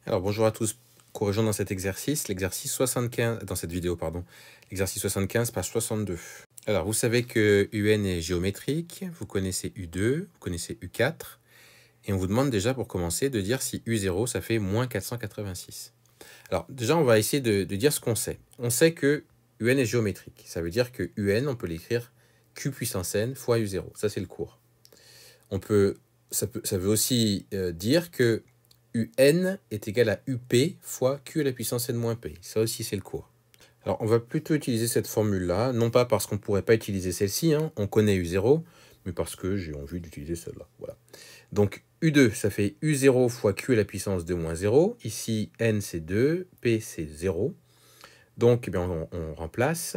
Alors bonjour à tous, corrigeons dans cet exercice, l'exercice 75, dans cette vidéo pardon, l'exercice 75 page 62. Alors vous savez que UN est géométrique, vous connaissez U2, vous connaissez U4, et on vous demande déjà pour commencer de dire si U0 ça fait moins 486. Alors déjà on va essayer de dire ce qu'on sait. On sait que UN est géométrique, ça veut dire que UN on peut l'écrire Q puissance N fois U0, ça c'est le cours. Ça veut aussi dire que UN est égal à UP fois Q à la puissance N moins P. Ça aussi, c'est le cours. Alors, on va plutôt utiliser cette formule-là, non pas parce qu'on ne pourrait pas utiliser celle-ci, hein, on connaît U0, mais parce que j'ai envie d'utiliser celle-là. Voilà. Donc, U2, ça fait U0 fois Q à la puissance 2 moins 0. Ici, N, c'est 2, P, c'est 0. Donc, eh bien, on remplace.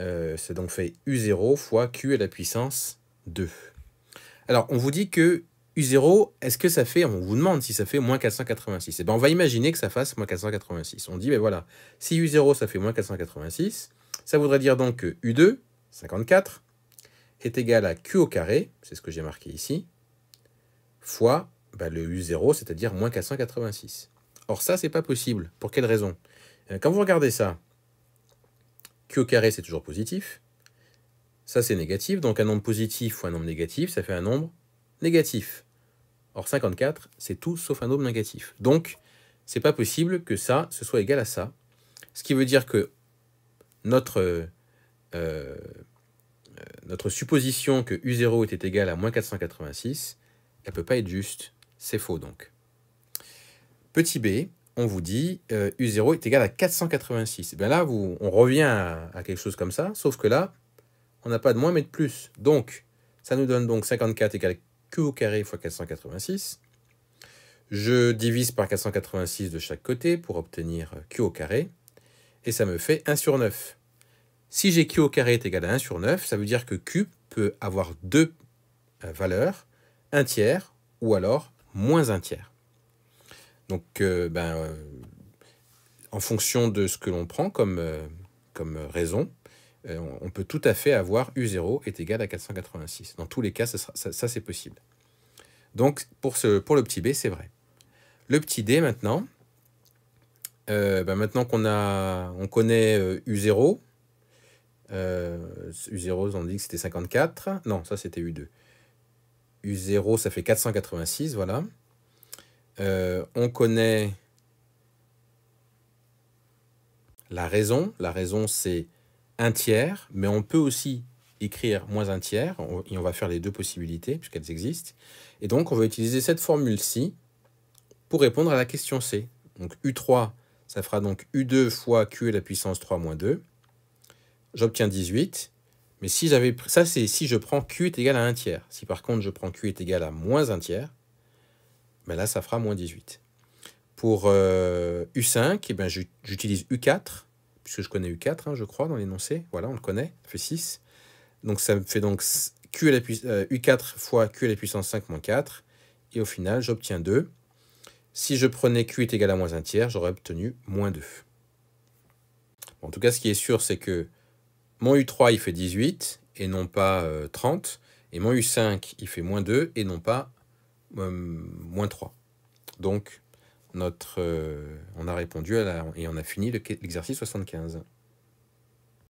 Ça donc fait U0 fois Q à la puissance 2. Alors, on vous dit que U0, est-ce que ça fait, on vous demande si ça fait moins 486. Et bien, on va imaginer que ça fasse moins 486. On dit, ben voilà, si U0, ça fait moins 486, ça voudrait dire donc que U2, 54, est égal à Q au carré, c'est ce que j'ai marqué ici, fois le U0, c'est-à-dire moins 486. Or, ça, c'est pas possible. Pour quelle raison? Quand vous regardez ça, Q au carré, c'est toujours positif. Ça, c'est négatif. Donc, un nombre positif fois un nombre négatif, ça fait un nombre négatif. Or, 54, c'est tout sauf un nombre négatif. Donc, c'est pas possible que ça, ce soit égal à ça. Ce qui veut dire que notre supposition que U0 était égal à moins 486, elle ne peut pas être juste. C'est faux, donc. Petit b, on vous dit U0 est égal à 486. Et bien là, on revient à quelque chose comme ça, sauf que là, on n'a pas de moins, mais de plus. Donc, ça nous donne donc 54 égale Q au carré fois 486. Je divise par 486 de chaque côté pour obtenir Q au carré. Et ça me fait 1 sur 9. Si j'ai Q au carré est égal à 1 sur 9, ça veut dire que Q peut avoir deux valeurs, 1 tiers ou alors moins 1 tiers. Donc, en fonction de ce que l'on prend comme raison, on peut tout à fait avoir U0 est égal à 486. Dans tous les cas, ça c'est possible. Donc, pour le petit b, c'est vrai. Le petit d, maintenant, maintenant qu'on connaît U0, U0, on dit que c'était 54. Non, ça, c'était U2. U0, ça fait 486, voilà. On connaît la raison. La raison, c'est 1 tiers, mais on peut aussi écrire moins 1 tiers, et on va faire les deux possibilités, puisqu'elles existent. Et donc, on va utiliser cette formule-ci pour répondre à la question C. Donc, U3, ça fera donc U2 fois Q à la puissance 3 moins 2. J'obtiens 18. Mais si j'avais ça, c'est si je prends Q est égal à 1 tiers. Si par contre, je prends Q est égal à moins 1 tiers, ben là, ça fera moins 18. Pour U5, eh ben, j'utilise U4, puisque je connais U4, hein, je crois, dans l'énoncé. Voilà, on le connaît, ça fait 6. Donc, ça me fait donc U4 fois Q à la puissance 5 moins 4. Et au final, j'obtiens 2. Si je prenais Q est égal à moins 1 tiers, j'aurais obtenu moins 2. Bon, en tout cas, ce qui est sûr, c'est que mon U3, il fait 18 et non pas 30. Et mon U5, il fait moins 2 et non pas moins 3. Donc, on a répondu et on a fini l'exercice 75.